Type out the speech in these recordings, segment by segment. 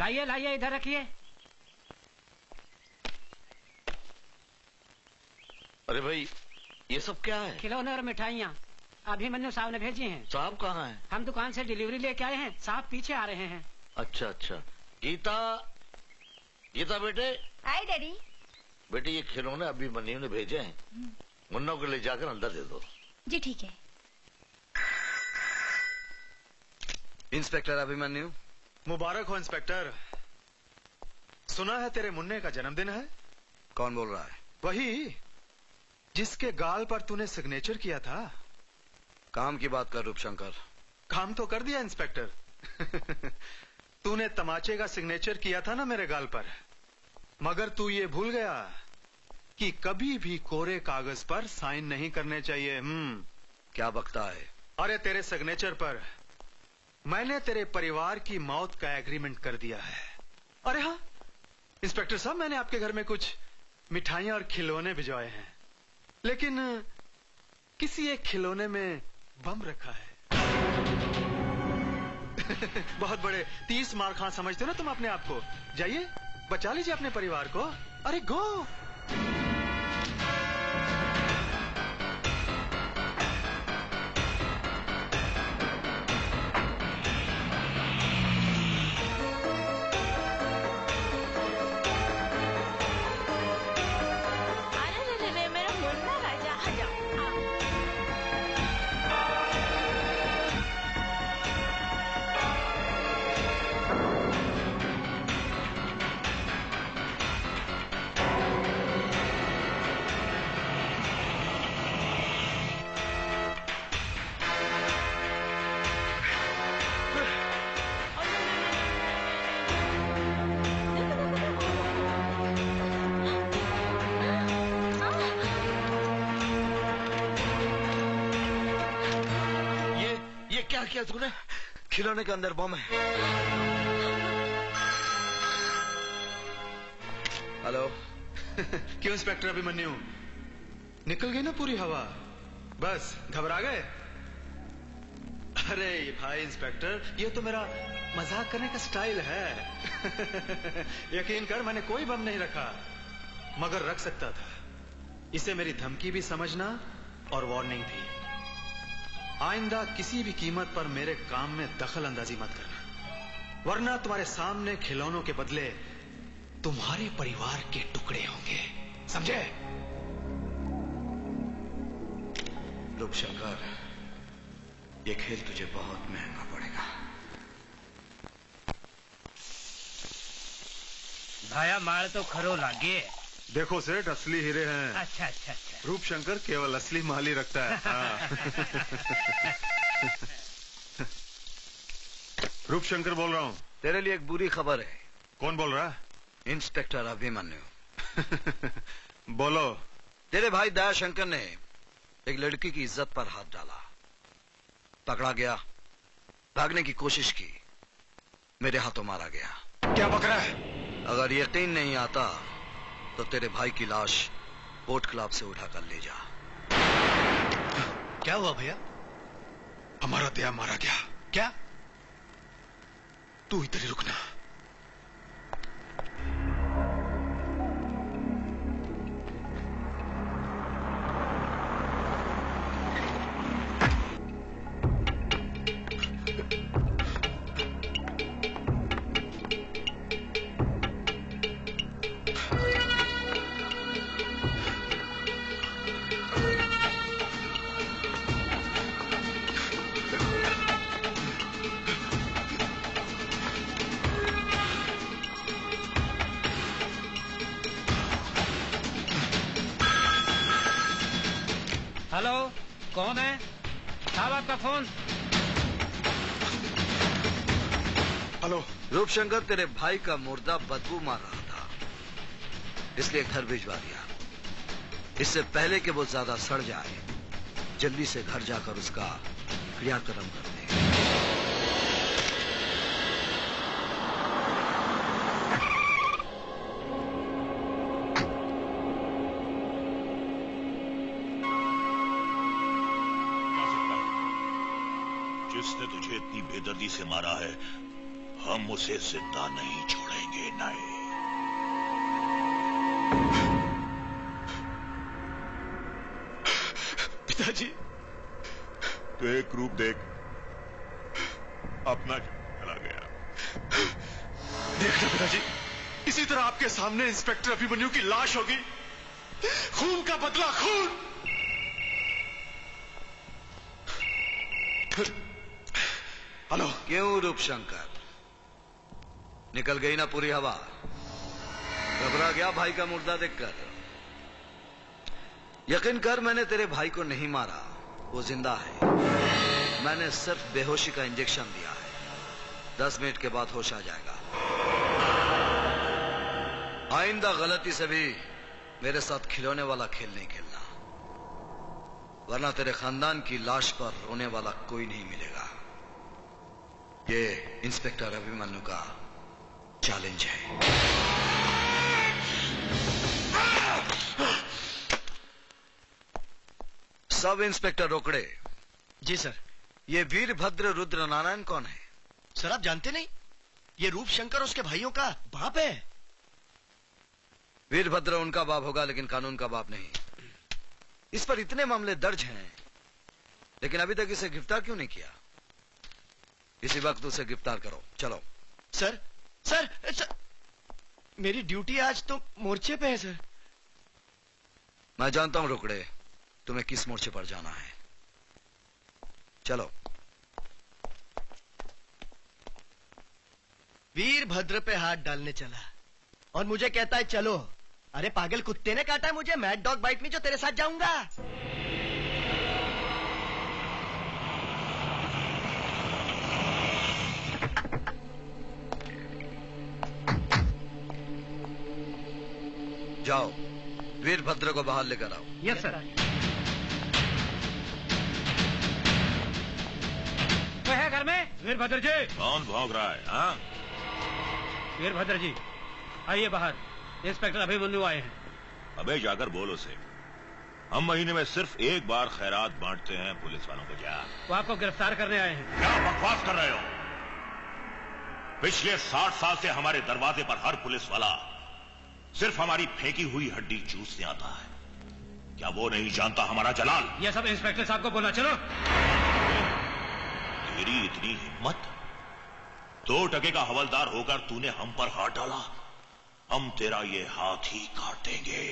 लाइए लाइए, इधर रखिए। अरे भाई, ये सब क्या है? खिलौने और मिठाइयाँ अभिमन्यु साहब ने भेजी हैं। साहब कहाँ हैं? हम दुकान से डिलीवरी लेके आए हैं, साहब पीछे आ रहे हैं। अच्छा अच्छा। गीता, गीता बेटे। हाय डैडी। बेटे, ये खिलौने अभिमन्यु ने भेजे हैं, मुन्ना को ले जाकर अंदर दे दो। जी ठीक है। इंस्पेक्टर अभिमन्यु। मुबारक हो इंस्पेक्टर। सुना है तेरे मुन्ने का जन्मदिन है। कौन बोल रहा है? वही जिसके गाल पर तूने सिग्नेचर किया था। काम की बात कर रूपशंकर। काम तो कर दिया इंस्पेक्टर। तूने तमाचे का सिग्नेचर किया था ना मेरे गाल पर, मगर तू ये भूल गया कि कभी भी कोरे कागज पर साइन नहीं करने चाहिए। क्या बकता है? अरे तेरे सिग्नेचर पर मैंने तेरे परिवार की मौत का एग्रीमेंट कर दिया है। अरे हाँ इंस्पेक्टर साहब, मैंने आपके घर में कुछ मिठाइयां और खिलौने भिजवाए हैं, लेकिन किसी एक खिलौने में बम रखा है। बहुत बड़े 30 मार खां समझते हो ना तुम अपने आप को। जाइए बचा लीजिए अपने परिवार को। अरे गो। क्या तूने? खिलौने के अंदर बम है। हेलो। क्यों इंस्पेक्टर अभिमन्यु, निकल गई ना पूरी हवा? बस घबरा गए? अरे भाई इंस्पेक्टर, ये तो मेरा मजाक करने का स्टाइल है। यकीन कर, मैंने कोई बम नहीं रखा, मगर रख सकता था। इसे मेरी धमकी भी समझना और वार्निंग भी। आइंदा किसी भी कीमत पर मेरे काम में दखल अंदाजी मत करना, वरना तुम्हारे सामने खिलौनों के बदले तुम्हारे परिवार के टुकड़े होंगे, समझे? रूपशंकर, ये खेल तुझे बहुत महंगा पड़ेगा। भाया मार तो खरो लागे। देखो सेठ, असली हीरे हैं। अच्छा अच्छा अच्छा। रूपशंकर केवल असली माल ही रखता है। हाँ। रूपशंकर बोल रहा हूँ। तेरे लिए एक बुरी खबर है। कौन बोल रहा है? इंस्पेक्टर अभिमन्यु। बोलो। तेरे भाई दयाशंकर ने एक लड़की की इज्जत पर हाथ डाला, पकड़ा गया, भागने की कोशिश की, मेरे हाथों मारा गया। क्या पकड़ा है? अगर यकीन नहीं आता तो तेरे भाई की लाश बोट क्लब से उठाकर ले जा। क्या हुआ भैया? हमारा दया मारा गया। क्या? तू इधर ही रुकना। हेलो, कौन है? साहब आपका फोन। हेलो। रूपशंकर, तेरे भाई का मुर्दा बदबू मार रहा था, इसलिए घर भिजवा दिया। इससे पहले कि वो ज्यादा सड़ जाए, जल्दी से घर जाकर उसका क्रियाक्रम कर दे। जिसने तुझे इतनी बेदर्दी से मारा है, हम उसे जिंदा नहीं छोड़ेंगे। नहीं। पिताजी, तो एक रूप देख, अपना चला गया। देखना पिताजी, इसी तरह आपके सामने इंस्पेक्टर अभिमन्यु की लाश होगी। खून का बदला, खून। हेलो। क्यों रूपशंकर, निकल गई ना पूरी हवा? घबरा गया भाई का मुर्दा देखकर? यकीन कर, मैंने तेरे भाई को नहीं मारा, वो जिंदा है। मैंने सिर्फ बेहोशी का इंजेक्शन दिया है। 10 मिनट के बाद होश आ जाएगा। आइंदा गलती से भी मेरे साथ खिलौने वाला खेल नहीं खेलना, वरना तेरे खानदान की लाश पर रोने वाला कोई नहीं मिलेगा। ये इंस्पेक्टर अभिमन्यु का चैलेंज है। सब इंस्पेक्टर रोकड़े। जी सर। ये वीरभद्र रुद्र नारायण कौन है? सर आप जानते नहीं? ये रूपशंकर उसके भाइयों का बाप है। वीरभद्र उनका बाप होगा, लेकिन कानून का बाप नहीं। इस पर इतने मामले दर्ज हैं, लेकिन अभी तक इसे गिरफ्तार क्यों नहीं किया? इसी वक्त उसे गिरफ्तार करो। चलो। सर सर, सर मेरी ड्यूटी आज तो मोर्चे पे है सर। मैं जानता हूं रोकड़े, तुम्हें किस मोर्चे पर जाना है। चलो। वीरभद्र पे हाथ डालने चला और मुझे कहता है चलो। अरे पागल कुत्ते ने काटा है मुझे, मैड डॉग बाइट में, जो तेरे साथ जाऊंगा। जाओ, वीरभद्र को बाहर लेकर आओ। Yes sir. तो है घर में वीरभद्र जी? कौन भौंक रहा है? हाँ, वीरभद्र जी आइए बाहर, इंस्पेक्टर अभिमन्यु आए हैं। अबे जाकर बोल उसे, हम महीने में सिर्फ एक बार खैरात बांटते हैं पुलिस वालों को। जा। वो आपको गिरफ्तार करने आए हैं। क्या बकवास कर रहे हो? पिछले 60 साल से हमारे दरवाजे पर हर पुलिस वाला सिर्फ हमारी फेंकी हुई हड्डी चूसने आता है। क्या वो नहीं जानता हमारा जलाल? ये सब इंस्पेक्टर साहब को बोलना। चलो। तेरी इतनी हिम्मत? 2 टके का हवलदार होकर तूने हम पर हाथ डाला? हम तेरा ये हाथ ही काट देंगे।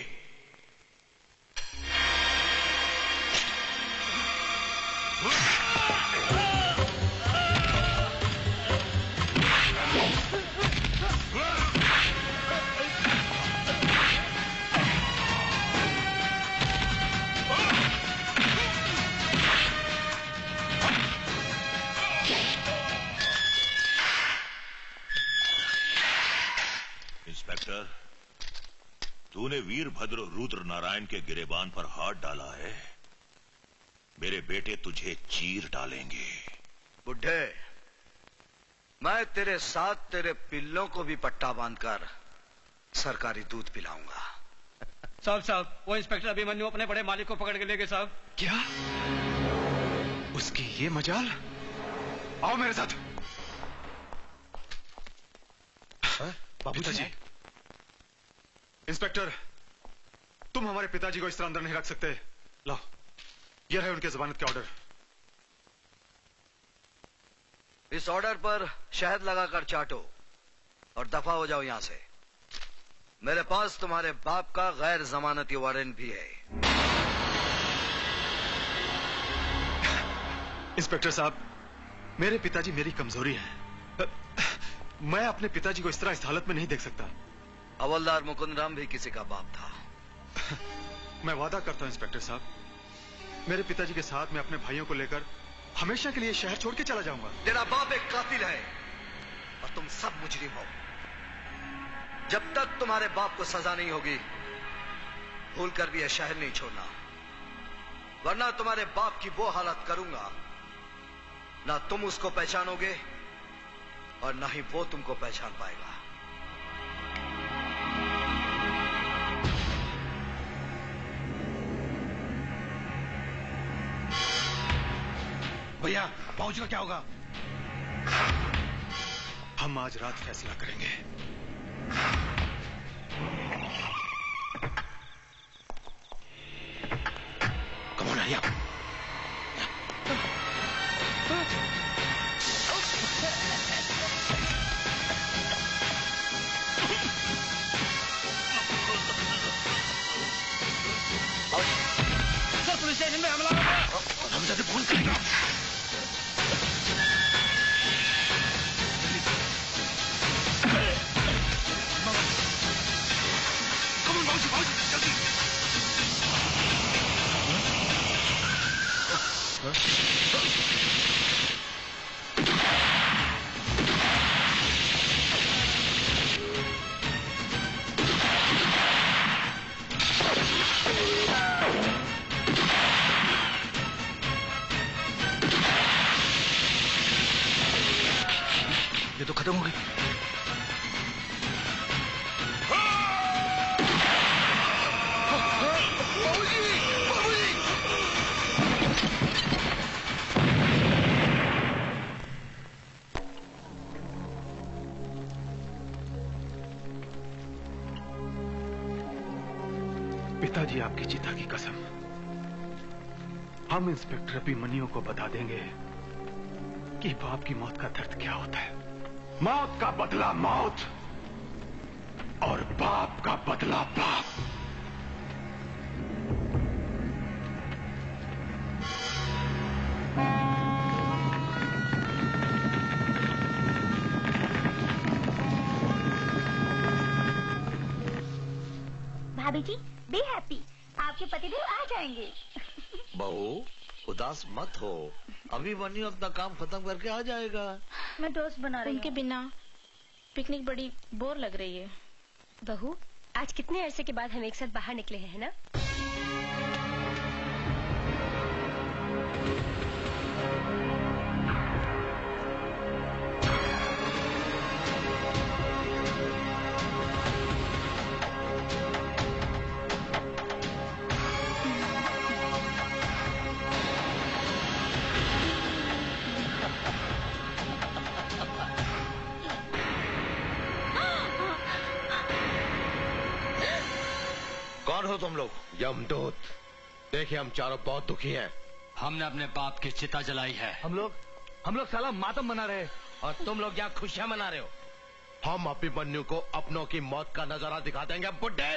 इंस्पेक्टर, तूने वीरभद्र रुद्र नारायण के गिरेबान पर हाथ डाला है। मेरे बेटे तुझे चीर डालेंगे। बुढ़े, मैं तेरे साथ तेरे पिल्लों को भी पट्टा बांधकर सरकारी दूध पिलाऊंगा। साहब, वो इंस्पेक्टर अभिमन्यु अपने बड़े मालिक को पकड़ के ले गए साहब। क्या? उसकी ये मजाल? आओ मेरे साथ। बाबूजी। इंस्पेक्टर, तुम हमारे पिताजी को इस तरह अंदर नहीं रख सकते। लाओ, ये रहे उनके जमानत के ऑर्डर। इस ऑर्डर पर शहद लगाकर चाटो और दफा हो जाओ यहां से। मेरे पास तुम्हारे बाप का गैर जमानती वारंट भी है। इंस्पेक्टर साहब, मेरे पिताजी मेरी कमजोरी है। मैं अपने पिताजी को इस तरह इस हालत में नहीं देख सकता। हवलदार मुकुंद राम भी किसी का बाप था। मैं वादा करता हूं इंस्पेक्टर साहब, मेरे पिताजी के साथ मैं अपने भाइयों को लेकर हमेशा के लिए शहर छोड़ के चला जाऊंगा। तेरा बाप एक कातिल है और तुम सब मुजरिम हो। जब तक तुम्हारे बाप को सजा नहीं होगी, भूल कर भी यह शहर नहीं छोड़ना, वरना तुम्हारे बाप की वो हालत करूंगा, ना तुम उसको पहचानोगे और ना ही वो तुमको पहचान पाएगा। भैया, बाबूजी का क्या होगा? हम आज रात फैसला करेंगे। Come on, hurry up. Sir police station में हमला हो गया। हम जैसे फोन करेगा। Come on, बाबूजी, जल्दी। ये तो खत्म हो गई। पिताजी, आपकी चिता की कसम, हम इंस्पेक्टर अभिमन्यु को बता देंगे कि बाप की मौत का दर्द क्या होता है। मौत का बदला मौत और बाप का बदला बाप। भाभी जी बी हैप्पी, आपके पतिदेव आ जाएंगे। बहू उदास मत हो, अभिमन्यु अपना काम खत्म करके आ जाएगा। मैं दोस्त बना रही उनके बिना पिकनिक बड़ी बोर लग रही है। बहू आज कितने अरसे के बाद हम एक साथ बाहर निकले हैं ना। कौन हो तुम लोग? यमदूत। देखिए हम चारों बहुत दुखी हैं। हमने अपने बाप की चिता जलाई है। हम लोग साला मातम मना रहे हैं और तुम लोग यहाँ खुशियां मना रहे हो। हम अभिमन्यु को अपनों की मौत का नजारा दिखा देंगे बुड्ढे।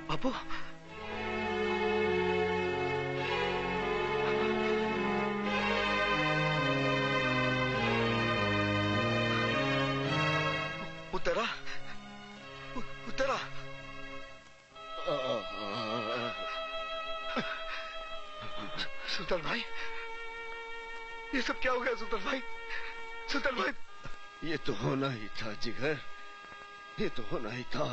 बापू उतरा उतरा। सुल्तान भाई, ये सब क्या हो गया सुल्तान भाई? सुल्तान भाई, ये तो होना ही था जिगर, ये तो होना ही था।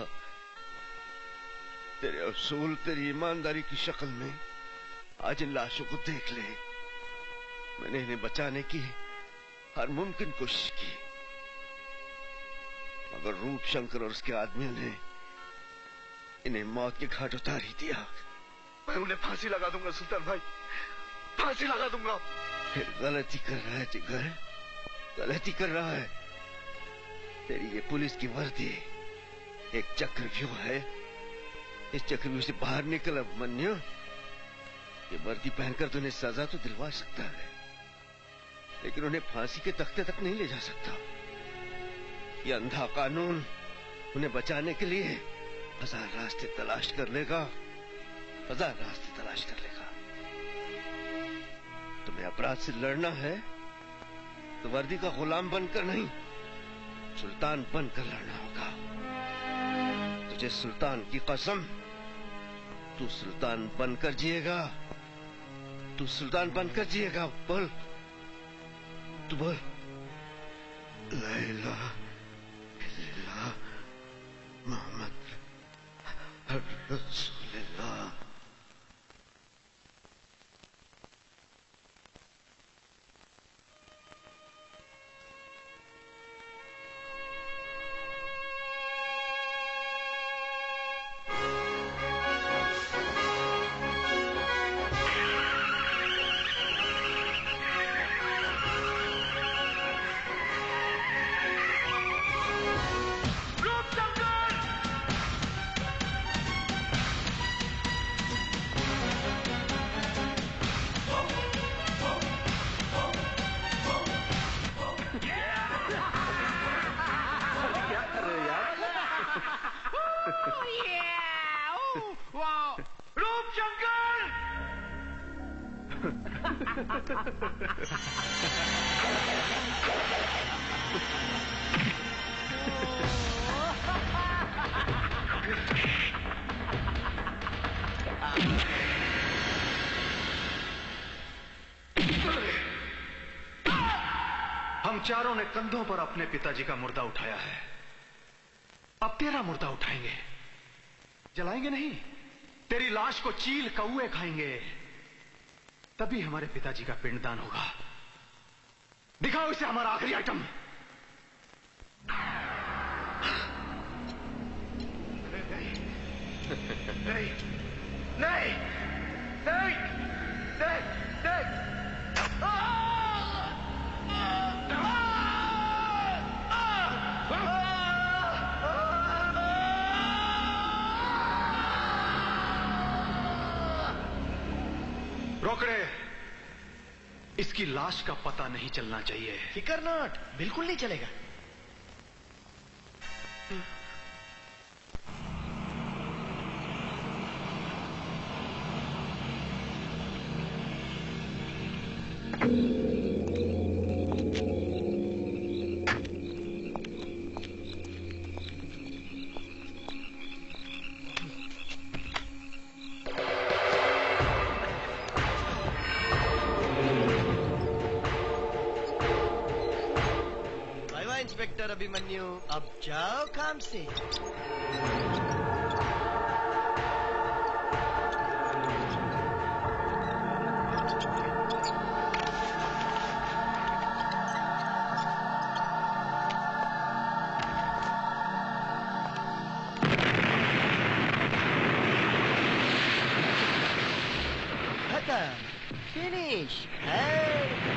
तेरे असूल, तेरी ईमानदारी की शक्ल में आज इन लाशों को देख ले। मैंने इन्हें बचाने की हर मुमकिन कोशिश की, मगर रूप शंकर और उसके आदमियों ने इन्हें मौत के घाट उतार ही दिया। मैं उन्हें फांसी लगा दूंगा सुल्तान भाई, फांसी लगा दूंगा। फिर गलती कर रहा है जिगर, गलती कर रहा है। तेरी ये पुलिस की वर्दी एक चक्रव्यूह है। इस चक्रव्यूह से बाहर निकल अभिमन्यु। ये वर्दी पहनकर तो उन्हें सजा तो दिलवा सकता है, लेकिन उन्हें फांसी के तख्ते तक नहीं ले जा सकता। ये अंधा कानून उन्हें बचाने के लिए हजार रास्ते तलाश कर लेगा, हजार रास्ते तलाश कर लेगा। तुम्हें अपराध से लड़ना है तो वर्दी का गुलाम बनकर नहीं, सुल्तान बनकर लड़ना होगा। तुझे सुल्तान की कसम, तू सुल्तान बनकर जिएगा, तू सुल्तान बनकर जिएगा। बोल, तू बोल। ला इलाहा इल्लल्लाह मोहम्मद रसूलुल्लाह। हम चारों ने कंधों पर अपने पिताजी का मुर्दा उठाया है, अब तेरा मुर्दा उठाएंगे। जलाएंगे नहीं, तेरी लाश को चील कौए खाएंगे, तभी हमारे पिताजी का पिंडदान होगा। दिखाओ इसे हमारा आखिरी आइटम। नहीं नहीं नहीं नहीं नहीं। रोकड़े, इसकी लाश का पता नहीं चलना चाहिए। फिकर नॉट, बिल्कुल नहीं चलेगा। इंस्पेक्टर अभिमन्यु, अब जाओ काम से। खत्म, फिनिश है।